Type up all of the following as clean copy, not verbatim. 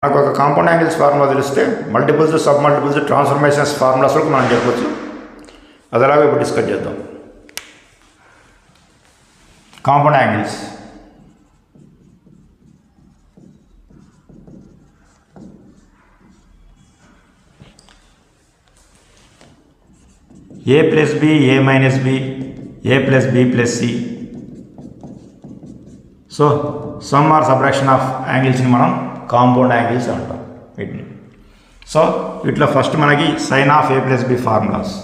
నాకు ఒక compound angles formula తెలిస్తే multiples, sub multiples, transformations formulas వరకు మనం చెప్పొచ్చు. అదేలాగా ఇప్పుడు డిస్కస్ చేద్దాం. Compound angles. a plus b, a minus b, a plus b plus c. So sum or subtraction of యాంగిల్స్ని మనం కాంపౌండ్ యాంగిల్స్ అంటాం వీటిని. సో వీటిలో ఫస్ట్ మనకి sine of A plus b formulas.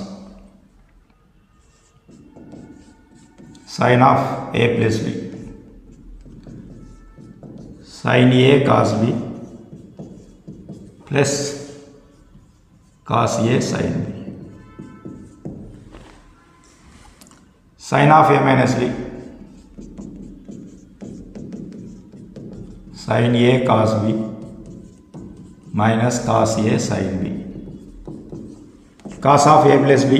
Sine of A plus b, sine A cos B plus cos A sine b. Sine of A minus b, sin a cos b minus cos a sin b. Cos of a plus b,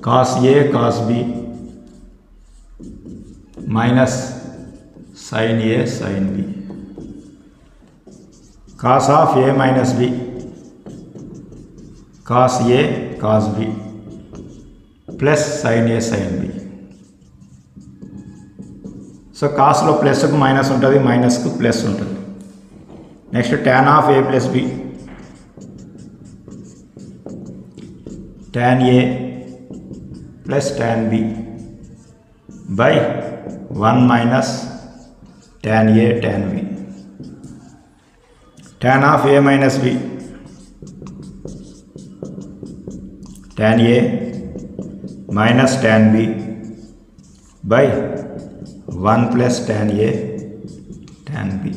cos a cos b minus sin a sin b. Cos of a minus b, cos a cos b plus sin a sin b. So కాస్లో ప్లస్కు minus ఉంటుంది, మైనస్కు plus ఉంటుంది. Next tan of A plus b, tan a plus tan b by 1 minus tan a tan b. tan of A minus b, tan a minus tan b by 1 plus tan a tan b.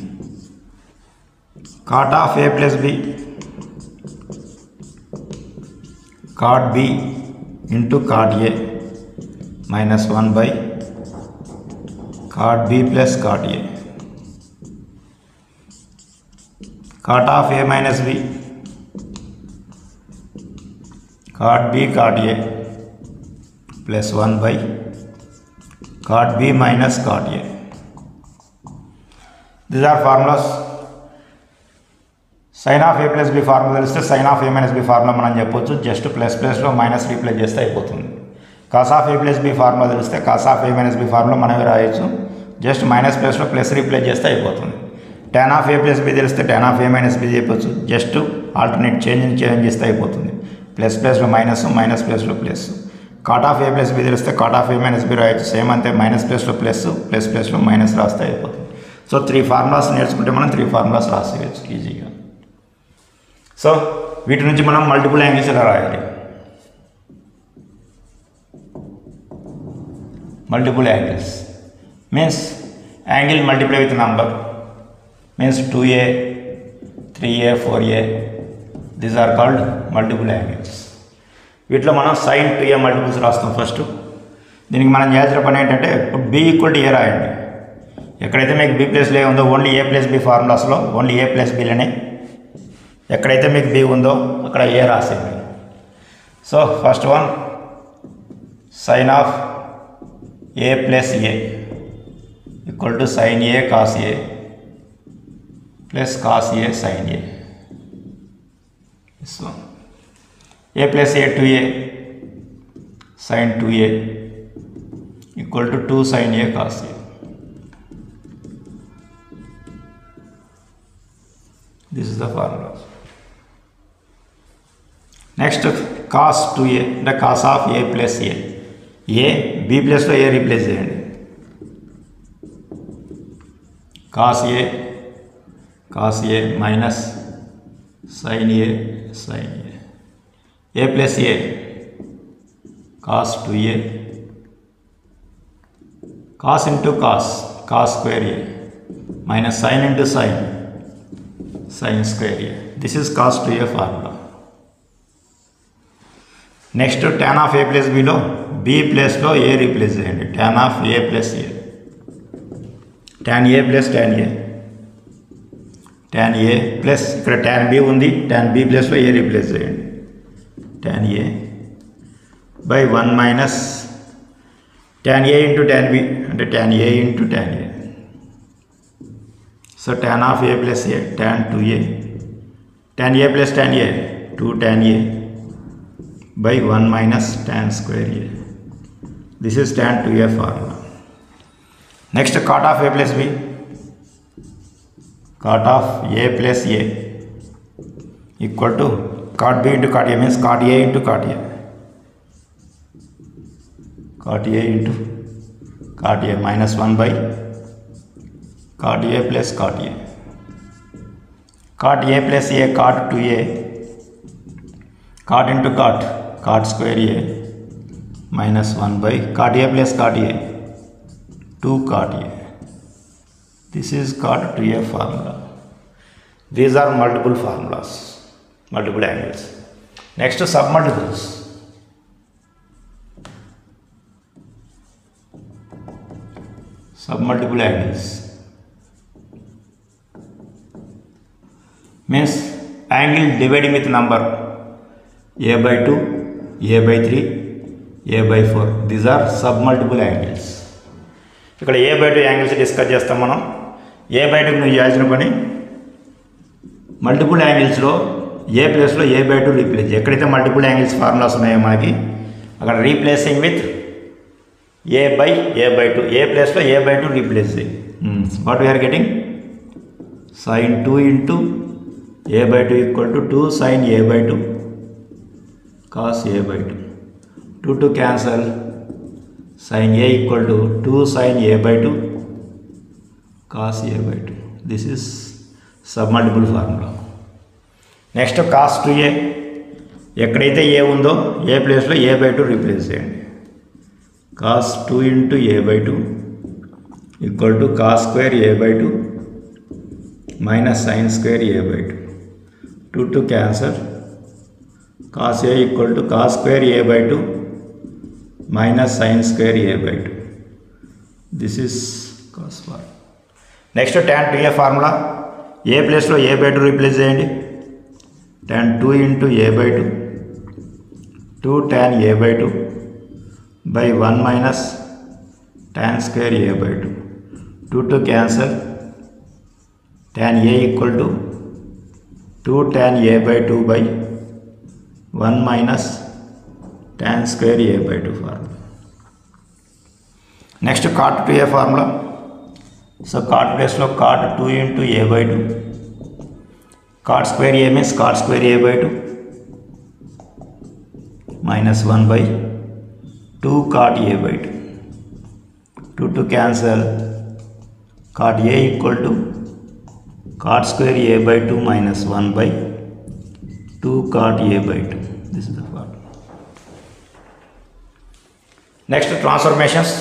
Cot of a plus b, cot b into cot a minus 1 by cot b plus cot a. Cot of a minus b, cot b cot a plus 1 by cot b minus cot a. These are formulas. Sin of a plus b formula తెలిస్తే sin of a minus b formula మనం చెప్పొచ్చు. Just plus ప్లస్లో minus replace చేస్తే అయిపోతుంది. cos of a plus b formula తెలిస్తే cos of a minus b formula మనమే రాయొచ్చు. Just minus ప్లస్లో ప్లస్ రీప్లేస్ చేస్తే అయిపోతుంది. tan of a plus b తెలిస్తే tan of a minus b చెప్పొచ్చు. జస్ట్ ఆల్టర్నేట్ చేంజ్ చేస్తే అయిపోతుంది. ప్లస్ ప్లస్లో మైనస్, మైనస్ ప్లస్లో plus. cot of a plus b తెలిస్తే cot of a minus b రాయొచ్చు. సేమ్ అంతే, మైనస్ ప్లస్లో ప్లస్, ప్లస్ ప్లస్లో మైనస్ రాస్తే అయిపోతుంది. సో 3 ఫార్ములాస్ నేర్చుకుంటే మనం 3 ఫార్ములాస్ రాసేయచ్చు ఈజీగా. సో వీటి నుంచి మనం మల్టిపుల్ యాంగిల్స్ ఎలా రాయాలి? Multiple angles means angle multiply with number means 2a, 3a, 4a. These are called multiple angles. వీటిలో మనం sin 2a మల్టిపుల్స్ రాస్తాం ఫస్ట్. దీనికి మనం చేయాల్సిన పని ఏంటంటే ఇప్పుడు b ఈక్వల్ టు a రాయండి. ఎక్కడైతే మీకు b ప్లస్ a ఉందో ఓన్లీ a ప్లస్ b ఫార్ములాస్లో ఓన్లీ a ప్లస్ bలనే, ఎక్కడైతే మీకు b ఉందో అక్కడ a రాసేయండి. So first one sin of a plus a equal to sin a cos a ప్లస్ cos a sin a. This one a plus a 2a sin 2a equal to 2 sin a cos a. This is the formula. Next cos 2a the cos of a plus a. a b plus లో a replace చేయండి. cos a minus sin a sin a. a plus a cos 2a cos into cos square a minus sin into sin square a. This is cos 2a formula. Next tan of a plus b లో b plus లో a replace చేయండి. tan of a plus a, tan a plus tan a, tan a plus ఇక్కడ tan b ఉంది, tan b plus లో a replace చేయండి. tan a by 1 minus tan a into tan b అంటే tan a into tan a So tan of a plus a, tan 2a, tan a plus tan a, 2 tan a by 1 minus tan square a. This is tan 2a formula. Next, cot of a plus b, cot of a plus a equal to cot b into cot a means cot a into cot a. Cot a into cot a minus 1 by cot a plus cot a. Cot a plus a, cot 2a, cot into cot, cot square a minus 1 by cot a plus cot a, 2 cot a. This is cot 2a formula. These are multiple formulas, multiple angles. Next, submultiples. Submultiple angles means angle dividing with number a by 2, a by 3, a by 4. These are submultiple angles. ఇక్కడ a by 2 angles discuss చేస్తాం మనం. a by 2 నువ్వు చేయాల్సిన పని multiple యాంగిల్స్లో ఏ ప్లేస్లో a by 2 replace. ఎక్కడైతే multiple angles formulas ఉన్నాయో మనకి అక్కడ replacing with a by 2, a ప్లేస్లో a by 2 రీప్లేస్ చేయి. What we are getting sin 2 into a by 2 equal to 2 sin a by 2 cos a by 2. 2 to cancel, sin a equal to 2 sin a by 2 cos a by 2. This is submultiple formula. Next, cos 2a, ఎక్కడైతే a ఉందో a ప్లేస్లో a by 2 replace చేయండి. cos 2 into a by 2 equal to cos square a by 2 minus sin square a by 2. 2 to cancel, cos a equal to cos square a by 2 minus sin square a by 2. This is cos 1. Next, tan 2a formula. a place లో a by 2 replace చేయండి. tan 2 into a by 2, 2 tan a by 2 by 1 minus tan square a by 2. 2 to cancel, tan a equal to 2 tan a by 2 by 1 minus tan square a by 2 formula. Next, cot 2a formula. So cot place లో cot 2 into a by 2, cot square a means cot square a by 2 minus 1 by 2 cot a by 2. 2 to cancel, cot a equal to cot square a by 2 minus 1 by 2 cot a by 2. This is the formula. Next, transformations.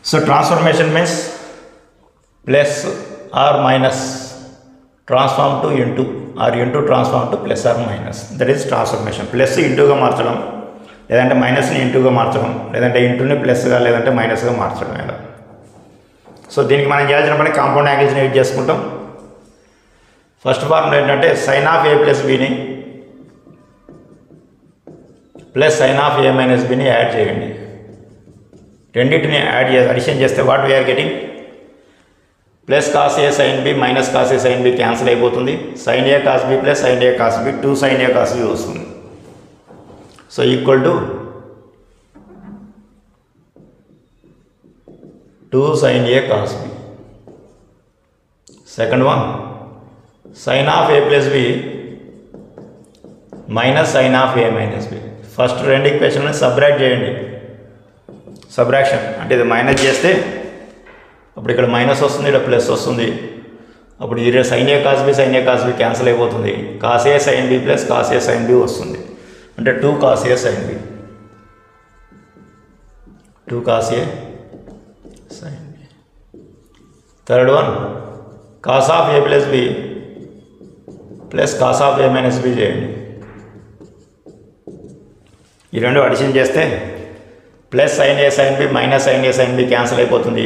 So transformation means plus or minus transform to into or into transform to plus or minus. That is transformation. Plus ఇంటూగా మార్చడం, లేదంటే మైనస్ని ఇంటూగా మార్చడం, లేదంటే ఇంటూని ప్లస్గా లేదంటే మైనస్గా మార్చడం ఇలా. So దీనికి మనం చేయాల్సిన పని కాంపౌండ్ యాంగిల్స్ని యూజ్ చేసుకుంటాం. ఫస్ట్ ఫార్ములా ఏంటంటే సైన్ ఆఫ్ ఏ ప్లస్ బిని plus sine of A minus బిని యాడ్ చేయండి. రెండింటిని అడిషన్ చేస్తే what we are getting plus cos A sine B minus cos A sine B cancel అయిపోతుంది. సైన్ ఏ కాస్ బి ప్లస్ సైన్ ఏ cos b 2 sine ఏ cos B వస్తుంది. So equal to 2 sine A cos b. Second one sine of A plus B minus sine of A minus B. First రెండు ఈక్వేషన్లను subtract చేయండి. Subtraction అంటే ఇది minus చేస్తే అప్పుడు ఇక్కడ minus వస్తుంది, ఇక్కడ ప్లస్ వస్తుంది. అప్పుడు ఇది సైన్ ఏ కాస్ బి క్యాన్సిల్ అయిపోతుంది. కాస్ ఏ సైన్ బి ప్లస్ కాస్ ఏ సైన్ బి వస్తుంది. అంటే 2 cos A sine B, 2 cos A sine B. Third one cos of A plus B plus cos of A minus B చేయండి. ఈ రెండు addition చేస్తే plus sine A sine B minus sine A sine B cancel అయిపోతుంది.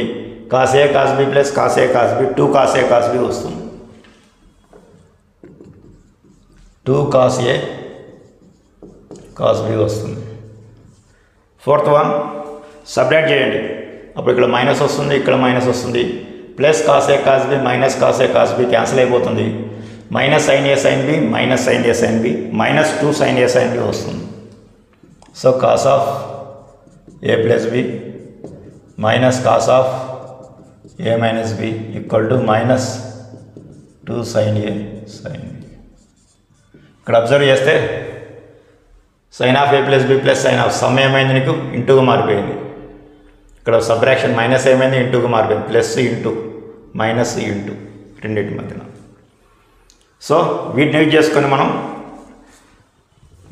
Cos A cos B plus cos A cos b 2 cos A cos B వస్తుంది. 2 cos A cos B వస్తుంది. Fourth one subtract చేయండి. అప్పుడు ఇక్కడ minus వస్తుంది, ఇక్కడ minus వస్తుంది. Plus cos A cos B minus cos A cos B cancel అయిపోతుంది. Minus sine A sine B minus sine A sine B minus 2 sine A sine B వస్తుంది. So cos of A plus B minus cos of A minus B equal to minus 2 sine A sine B. ఇక్కడ observe చేస్తే sine of A plus B plus sine of sum ఏమైంది నీకు ఇంటూగా మారిపోయింది. ఇక్కడ subtraction minus ఏమైంది ఇంటూగా మారిపోయింది. Plus into minus into రెండింటి మధ్యన. సో వీటిని యూజ్ చేసుకొని మనం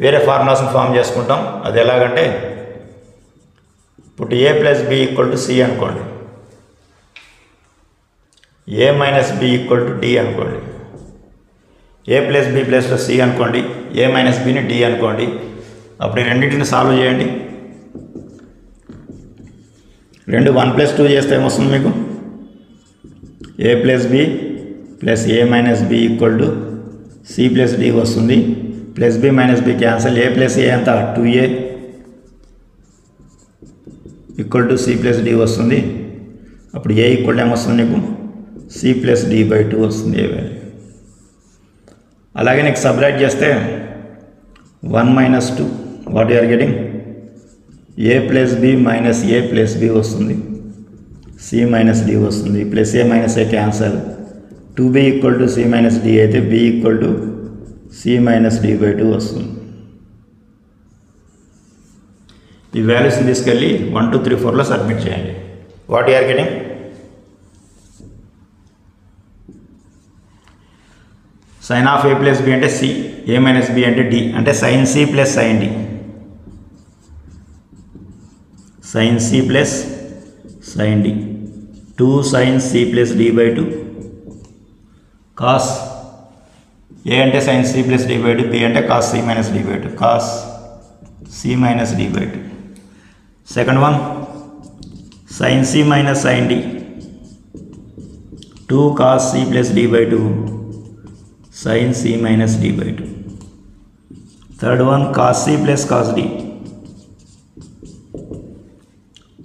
వేరే ఫార్ములాస్ని ఫామ్ చేసుకుంటాం. అది ఎలాగంటే ఇప్పుడు a plus b equal to c అనుకోండి, a minus B equal to d అనుకోండి, ఏ ప్లస్ బి ప్లస్లో సి అనుకోండి, ఏ మైనస్ బిని డి అనుకోండి. అప్పుడు ఈ రెండింటిని సాల్వ్ చేయండి. 2 1 + 2 చేస్తే ఏమొస్తుంది మీకు? A plus B plus A minus B equal to c plus d వస్తుంది. Plus B minus b cancel. A plus a అంతా 2a equal to c plus d వస్తుంది. అప్పుడు ఏ ఈక్వల్ ఏమొస్తుంది నీకు? సి ప్లస్ డి బై 2 వస్తుంది ఏ value. అలాగే నీకు subtract చేస్తే 1 minus 2 what you are getting? A plus B minus A plus B వస్తుంది. సి మైనస్ డి వస్తుంది. Plus A minus A cancel. 2b equal to C minus D అయితే b equal to C minus D by 2 వస్తుంది. ఈ వాల్యూస్ని తీసుకెళ్ళి 1 2 3 4లో submit చేయండి. What you are getting? Sine of A plus B అంటే C, A minus B అంటే D, అంటే sine c plus sine d. Sine c plus sine d 2 sine c plus d by 2 cos a అంటే sine c plus d by 2, b అంటే cos c minus D by 2, cos c minus D by 2. Second one sine c minus sine d 2 cos c plus d by 2 sine c minus D by 2. Third one cos c plus cos d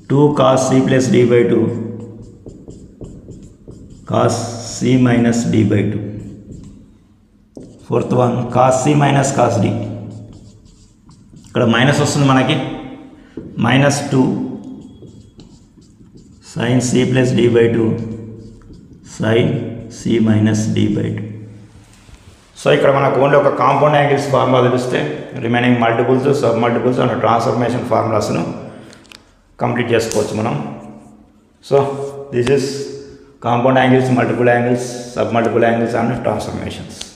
2 cos c plus d by 2 cos c minus D by 2. Fourth one cos c minus cos d. ఇక్కడ minus వస్తుంది మనకి. Minus 2 sine c plus d by 2 sine c minus D by 2. So ఇక్కడ మనకు only ఒక compound angles formula తెలిస్తే remaining multiples, sub multiples and transformation ఫార్ములాస్ను complete చేసుకోవచ్చు మనం. So this is compound angles, multiple angles, sub multiple angles and transformations.